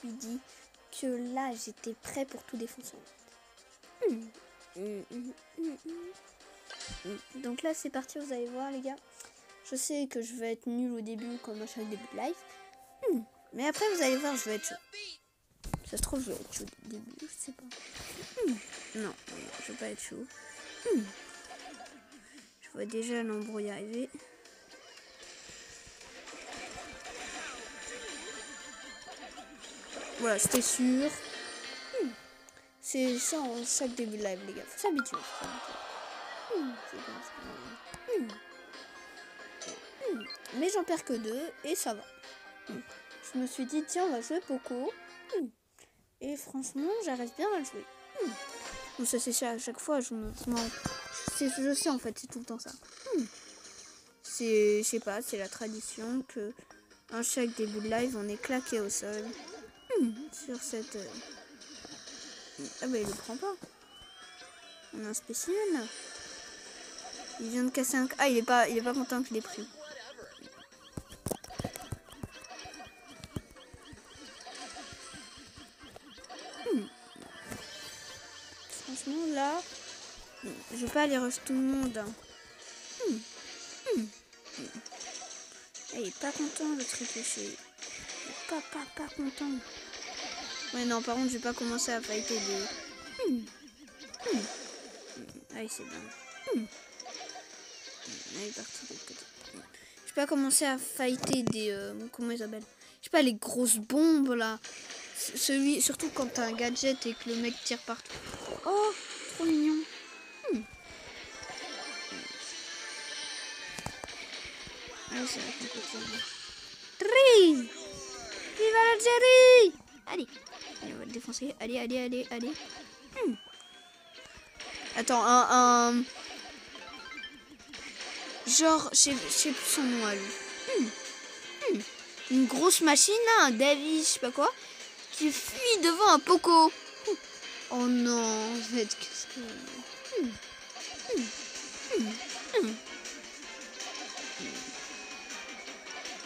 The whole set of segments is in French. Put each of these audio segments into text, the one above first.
lui dit que là, j'étais prêt pour tout défoncer. Donc là, c'est parti, vous allez voir, les gars. Je sais que je vais être nul au début, comme à chaque début de live. Mais après, vous allez voir, je vais être chaud. Ça se trouve, je vais être chaud au début, je sais pas. Non, je vais pas être chaud. Je vois déjà l'embrouille arriver. Voilà, c'était sûr. C'est ça en chaque début de live, les gars. Faut s'habituer. Mais j'en perds que 2 et ça va. Je me suis dit, tiens, on va jouer Poco. Et franchement, j'arrive bien à le jouer. Bon, ça c'est ça, à chaque fois, je sais en fait, c'est tout le temps ça. Je sais pas, c'est la tradition que à chaque début de live, on est claqué au sol. Sur cette... Ah bah il le prend pas. On a un spécimen là. Il vient de casser un... Ah il est pas content qu'il ait pris. Franchement là, je vais pas aller rush tout le monde. Il est pas content le ricochet. Il est pas content. Ouais non par contre je vais pas commencer à fighter des... Allez c'est bon. Il est parti de l'autre côté. Je vais pas commencer à fighter des... comment ils s'appellent? Je sais pas, les grosses bombes là. Surtout quand t'as un gadget et que le mec tire partout. Oh, trop mignon. Ah, c'est vrai qu'on peut viva l'Algérie! Allez, on va le défoncer. Allez. Attends, un... Genre, je sais plus son nom à lui. Une grosse machine, là, un Davis, je sais pas quoi, qui fuit devant un Poco. Oh non, en fait, qu'est-ce que...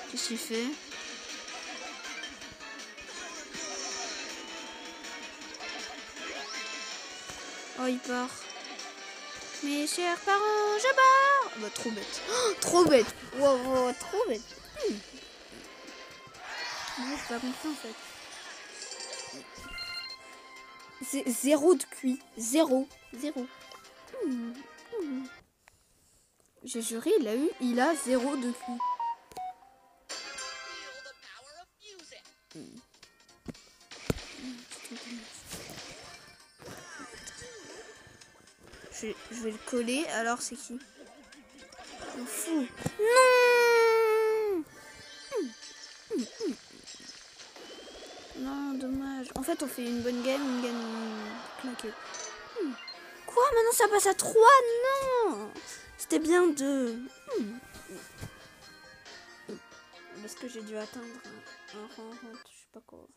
Qu'est-ce qu'il fait? Oh, il part. Mes chers parents, je pars. Bah, trop bête. Oh, trop bête. Wow, trop bête. Moi, j'ai pas compris, en fait. C'est 0 de QI. 0. J'ai juré, il a 0 de QI. Je vais le coller, alors c'est qui? Je m'en fous. Non, dommage. En fait, on fait une bonne game, une game claquée. Quoi? Maintenant, ça passe à 3? Non! C'était bien 2. Parce que j'ai dû atteindre un rang, je sais pas quoi.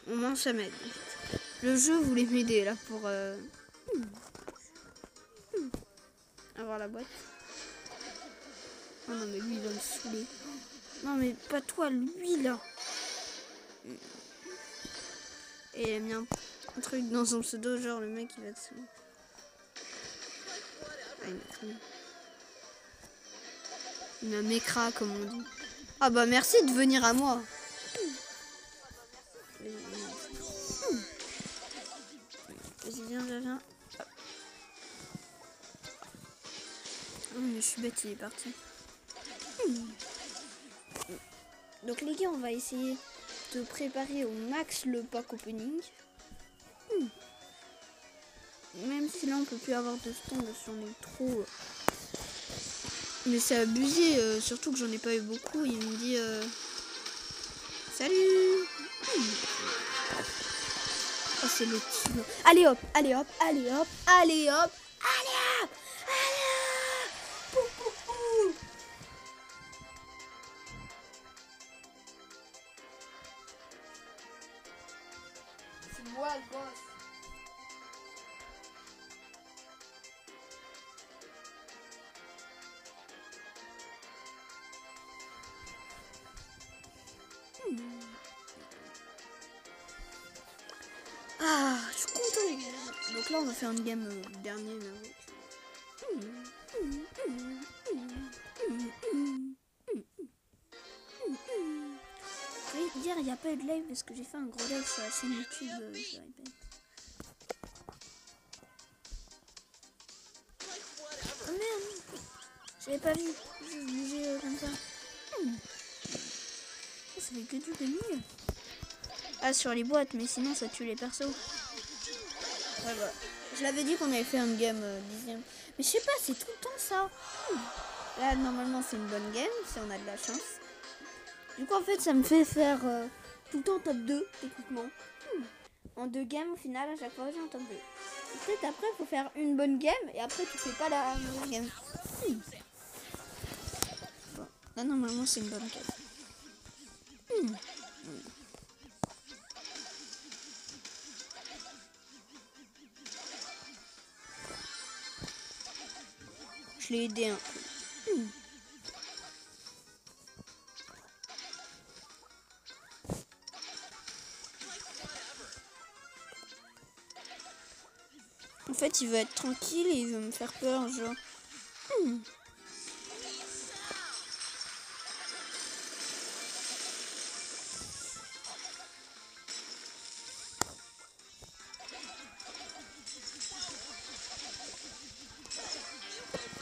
Au moins ça m'aide. Le jeu voulait m'aider là pour avoir la boîte. Oh non mais lui il va me saouler. Non mais pas toi, lui là. Et il a mis un truc dans son pseudo, genre le mec il va te saouler. Ah, il m'a cramé. Il m'a mécra comme on dit. Ah bah merci de venir à moi. Vas-y, viens. Oh, mais je suis bête, il est parti. Donc les gars, on va essayer te préparer au max le pack opening. Même si là on peut plus avoir de stand parce qu'on est trop. Mais c'est abusé, surtout que j'en ai pas eu beaucoup. Il me dit salut. Oh, c'est le type. Allez hop, allez hop, allez hop, allez hop, allez hop, allez hop. Pou, pou, pou. C'est moi le boss. Ah, je suis content. Donc là, on va faire une game dernier avec. Hier, il n'y a pas eu de live parce que j'ai fait un gros live sur la chaîne YouTube, je répète. Oh merde, j'avais pas vu. Je bougeais comme ça. Ça fait que du gagner. Ah, sur les boîtes, mais sinon ça tue les persos. Ouais, voilà. Je l'avais dit qu'on avait fait une game 10e. Mais je sais pas, c'est tout le temps ça. Là, normalement, c'est une bonne game, si on a de la chance. Du coup, en fait, ça me fait faire tout le temps top 2, techniquement. En 2 games, au final, à chaque fois, j'ai un top 2. Peut-être après, il faut faire une bonne game, et après, tu fais pas la mauvaise game. Bon, là, normalement, c'est une bonne game. Je l'ai aidé un peu. En fait, il veut être tranquille et il veut me faire peur, genre.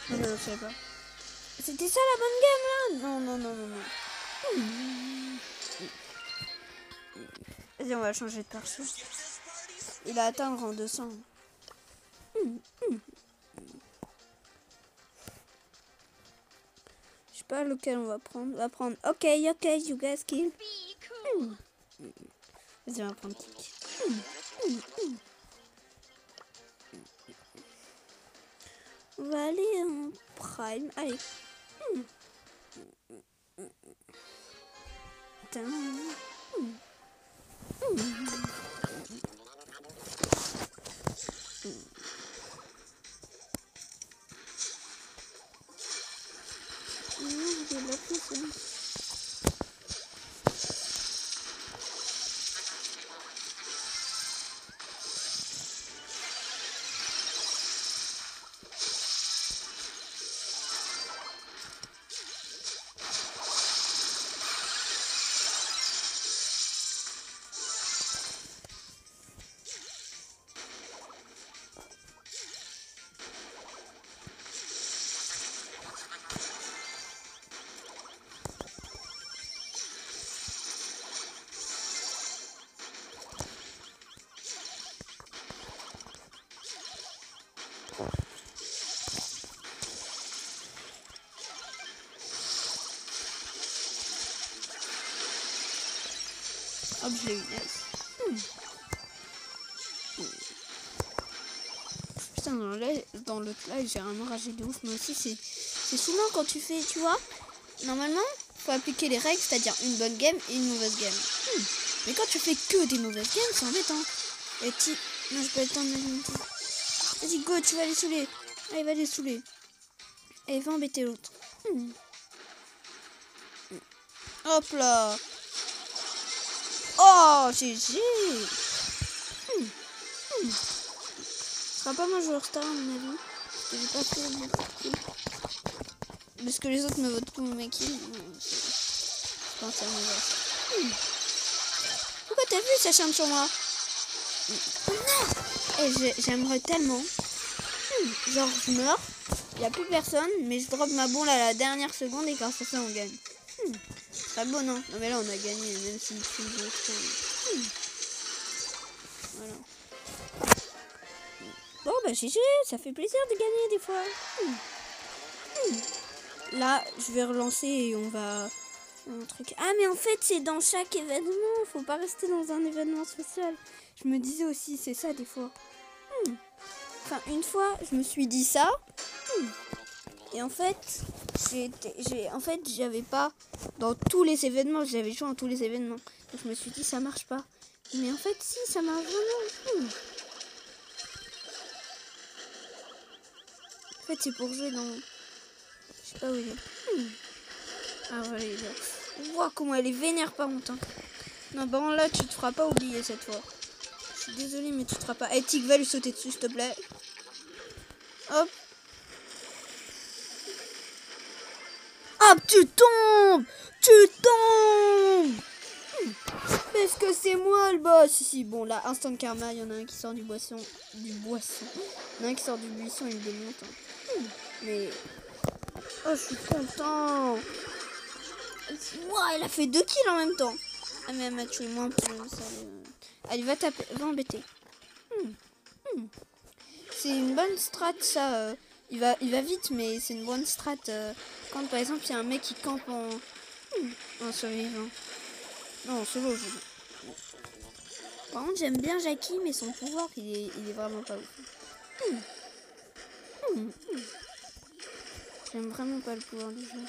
Je sais pas. C'était ça la bonne game là? Non, non, non, non, non. Vas-y, on va changer de perso. Il a atteint le rang 200. Je sais pas lequel on va prendre. On va prendre. Ok, you guys kill. Vas-y, on va prendre Kick. On va aller en prime. Allez. Hop, je l'ai eu, nice. Putain, dans le live, j'ai vraiment ragé de ouf, mais aussi c'est souvent quand tu fais, tu vois, normalement, faut appliquer les règles, c'est-à-dire une bonne game et une mauvaise game. Mais quand tu fais que des mauvaises games, c'est embêtant. Et non, j'ai pas le temps de me... Vas-y, go, tu vas les saouler. Allez, va les saouler. Et va embêter l'autre. Hop là. Oh, GG. Ce sera pas mon joueur star, à mon avis. Parce que j'ai pas fait beaucoup de kills. Parce que les autres me votent pour mes kills. Je pense à mon joueur. Pourquoi t'as vu, ça chante sur moi? Oh non. Et j'aimerais tellement. Genre, je meurs. Il n'y a plus personne. Mais je drop ma boule à la dernière seconde. Et grâce à ça, on gagne. Très beau, non? Non, mais là, on a gagné, même si tu veux trop. Voilà. Bon, bah, GG, ça fait plaisir de gagner des fois. Là, je vais relancer et on va... Un truc. Ah, mais en fait, c'est dans chaque événement. Faut pas rester dans un événement spécial. Je me disais aussi, c'est ça, des fois. Enfin, une fois, je me suis dit ça. Et en fait, j'avais pas dans tous les événements. J'avais joué dans tous les événements. Donc, je me suis dit, ça marche pas. Mais en fait, si, ça marche vraiment. En fait, c'est pour jouer dans... Je sais pas où il est. Ah, voilà, il est là. Ouah, comment elle est vénère par honte. Non, bon, là, tu te feras pas oublier cette fois. Je suis désolée, mais tu te feras pas. Eh, Tic, va lui sauter dessus, s'il te plaît. Hop. Hop, tu tombes. Tu tombes. Est-ce que c'est moi le boss? Si, bon, là, instant karma, il y en a un qui sort du boisson. Il y en a un qui sort du buisson, il démonte. Mais... Oh, je suis content. Ouah, elle a fait 2 kills en même temps. Ah, mais elle m'a tué moins pour ça. Allez, va taper, va embêter. C'est une bonne strat, ça. Il va vite, mais c'est une bonne strat. Quand, par exemple, il y a un mec qui campe en survivant. Non, en solo, je veux dire. Par contre, j'aime bien Jackie, mais son pouvoir, il est vraiment pas ouf. J'aime vraiment pas le pouvoir du jeu.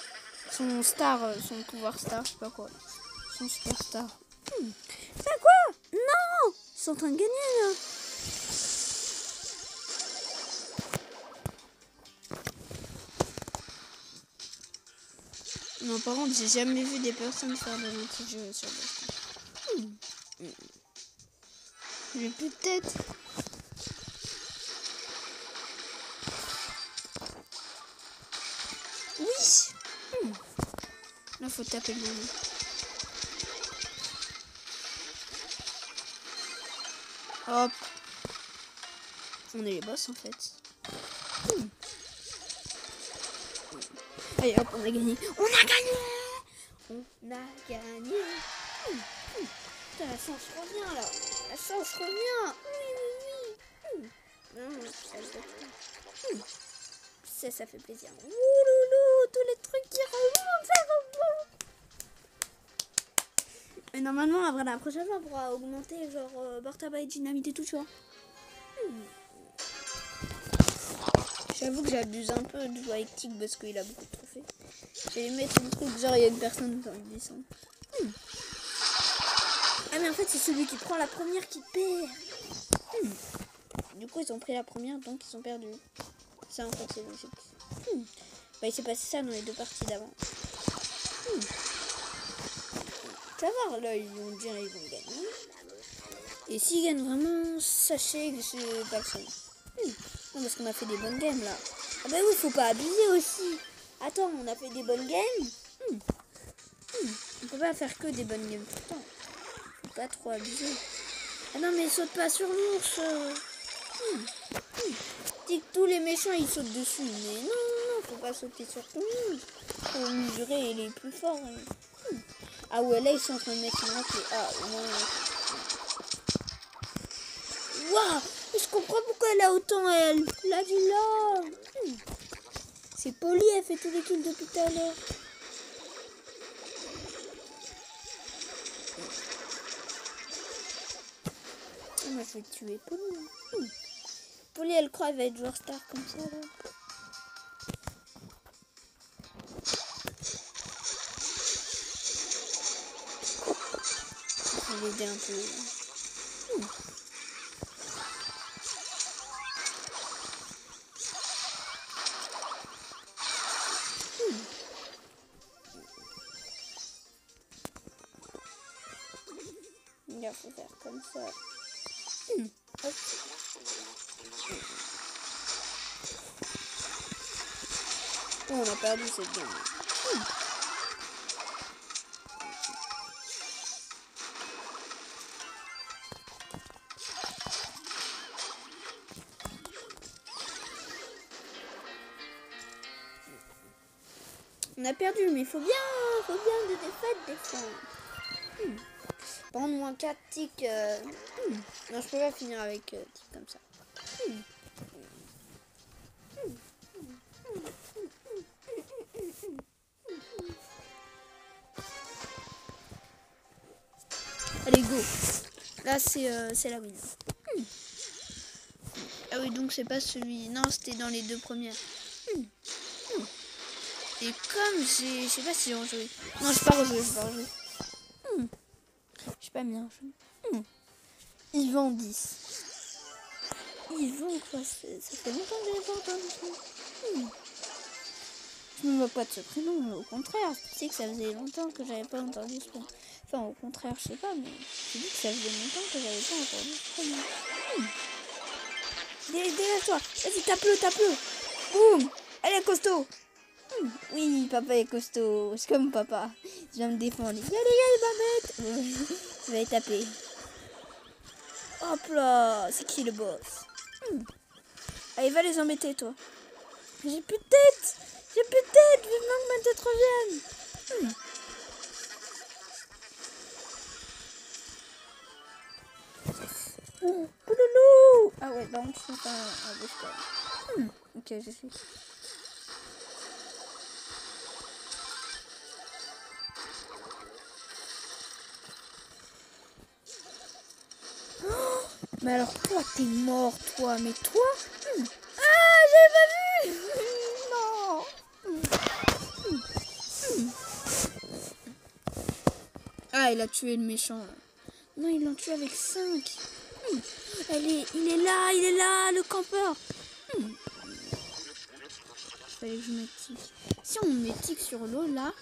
Son pouvoir star, je sais pas quoi. Son superstar. C'est quoi? Non! Ils sont en train de gagner, là. Non, par contre, j'ai jamais vu des personnes faire de l'anti-jeu sur le... J'ai plus de tête. Oui. Là, faut taper le moment. Hop. On est les boss, en fait. Allez, hop, on a gagné. On a gagné. On a gagné. Putain, la chance revient, là. La chance revient. Oui. Non, ça fait plaisir. Ouloulou, tous les trucs qui remontent, ça remonte. Mais normalement, après la prochaine fois, on pourra augmenter genre Bortaba et Dynamite et tout, tu vois. J'avoue que j'abuse un peu de jouer avec Tic parce qu'il a beaucoup de trophées. J'ai mettre un truc genre il y a une personne dans une descente. Ah mais en fait c'est celui qui prend la première qui perd. Du coup ils ont pris la première donc ils ont perdu. Ça en fait c'est logique. Bah il s'est passé ça dans les 2 parties d'avant. Tu vas voir là ils vont dire ils vont gagner. Et s'ils gagnent vraiment, sachez que c'est pas le seul. Non parce qu'on a fait des bonnes games là. Ah bah oui faut pas abuser aussi. Attends on a fait des bonnes games. On peut pas faire que des bonnes games tout le temps. Faut pas trop abuser. Ah non mais saute pas sur l'ours. Dis que tous les méchants ils sautent dessus. Mais non, faut pas sauter sur tout le monde. Faut mesurer les plus forts. Ah ouais là ils sont en train de mettre une entrée. Ah waouh. Je comprends pourquoi elle a autant elle. Là dis-là. C'est Polly, elle fait tous les kills depuis tout à l'heure. Moi je vais tuer Polly. Polly elle croit qu'elle va être joueur star comme ça là. Je vais l'aider un peu. Il faut faire comme ça. Hop. Oh, on a perdu cette game. On a perdu, mais il faut bien faut bien des défaites des fois. Par moins 4 tics. Non, je peux pas finir avec tics comme ça. Allez, go. Là, c'est la win. Ah oui, donc c'est pas celui... Non, c'était dans les 2 premières. Et comme j'ai... Je sais pas si j'ai rejoué. Non, j'ai pas rejoué, J'ai pas mis un jeu. Ils vendent 10. Ils vendent quoi? Ça fait longtemps que j'avais pas entendu ça. Je me moque pas de ce prénom, au contraire. Je sais que ça faisait longtemps que j'avais pas entendu ce prénom. Enfin, au contraire, je sais pas, mais je dis que ça faisait longtemps que j'avais pas entendu ce prénom. Dégage-toi. Vas-y, tape-le. Boum. Elle est costaud. Oui, papa est costaud. C'est comme papa. Je vais me défendre. Allez, Babette. Je vais taper. Hop là. C'est qui le boss? Allez, va les embêter, toi. J'ai plus de tête. Vivement que ma tête revienne. Pouloulou. Ah ouais, bah on se fait un beau score. Ok, je sais. Mais alors toi, t'es mort, toi. Mais toi... Ah, j'avais pas vu. Non. Ah, il a tué le méchant. Non, ils l'ont tué avec 5. Il est là, le campeur. Fallait que je mette tic. Si on met tic sur l'eau, là,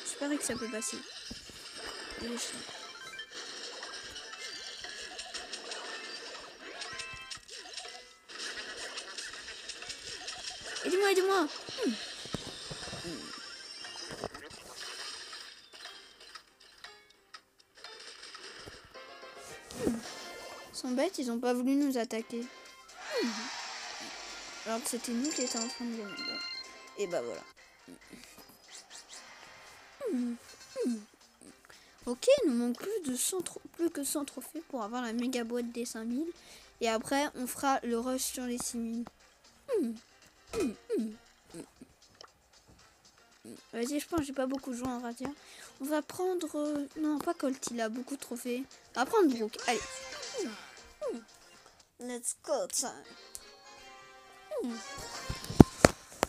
j'espère que ça peut passer. Aidez-moi. Ils sont bêtes, ils ont pas voulu nous attaquer. Alors que c'était nous qui étions en train de gagner. Et bah voilà. Ok, il nous manque plus que 100 trophées pour avoir la méga boîte des 5000. Et après, on fera le rush sur les 6000. Vas-y, je pense que j'ai pas beaucoup joué en Radia. On va prendre... non, pas Colt, il a beaucoup de trophées. On va prendre Brook. Allez. Let's go time.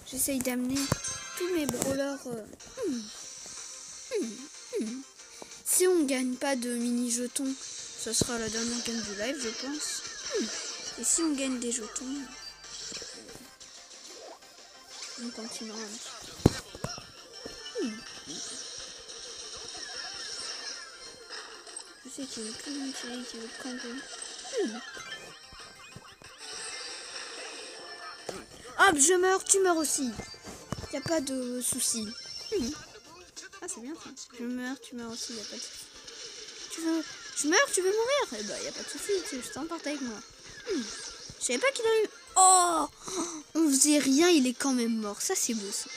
J'essaye d'amener tous mes brawlers. Si on gagne pas de mini jetons, ce sera la dernière game du live, je pense. Et si on gagne des jetons, on continuera un petit peu. Je sais qu'il veut plus me tirer, qu'il veut camper. Hop, je meurs, tu meurs aussi. Y a pas de souci. Ah, c'est bien ça. Je meurs, tu meurs aussi, y a pas de souci. Je meurs, tu veux mourir? Eh bah, y a pas de souci, tu t'emportes avec moi. Je savais pas qu'il a eu... Oh, on faisait rien, il est quand même mort. Ça, c'est beau, ça.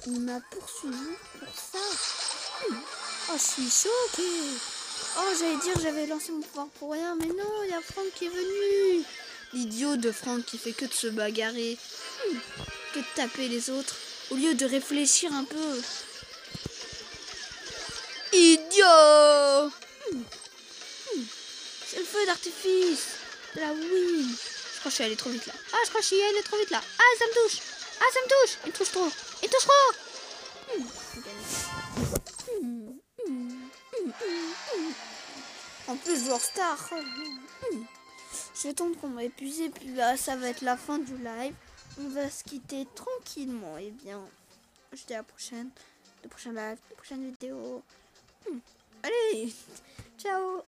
Il m'a poursuivi pour ça. Oh, je suis choquée. Oh, j'allais dire j'avais lancé mon pouvoir pour rien, mais non, il y a Franck qui est venu. L'idiot de Franck qui fait que de se bagarrer, que de taper les autres, au lieu de réfléchir un peu. Idiot. C'est le feu d'artifice. La win. Je crois que je suis allée trop vite là. Ah, je crois que je suis allée trop vite là. Ah, ça me touche. Il me touche trop. En plus, joueur star. Je vais tenter qu'on m'a épuisé, puis là, ça va être la fin du live. On va se quitter tranquillement. Et bien, je dis à la prochaine. De prochain live, de prochaine vidéo. Allez, ciao.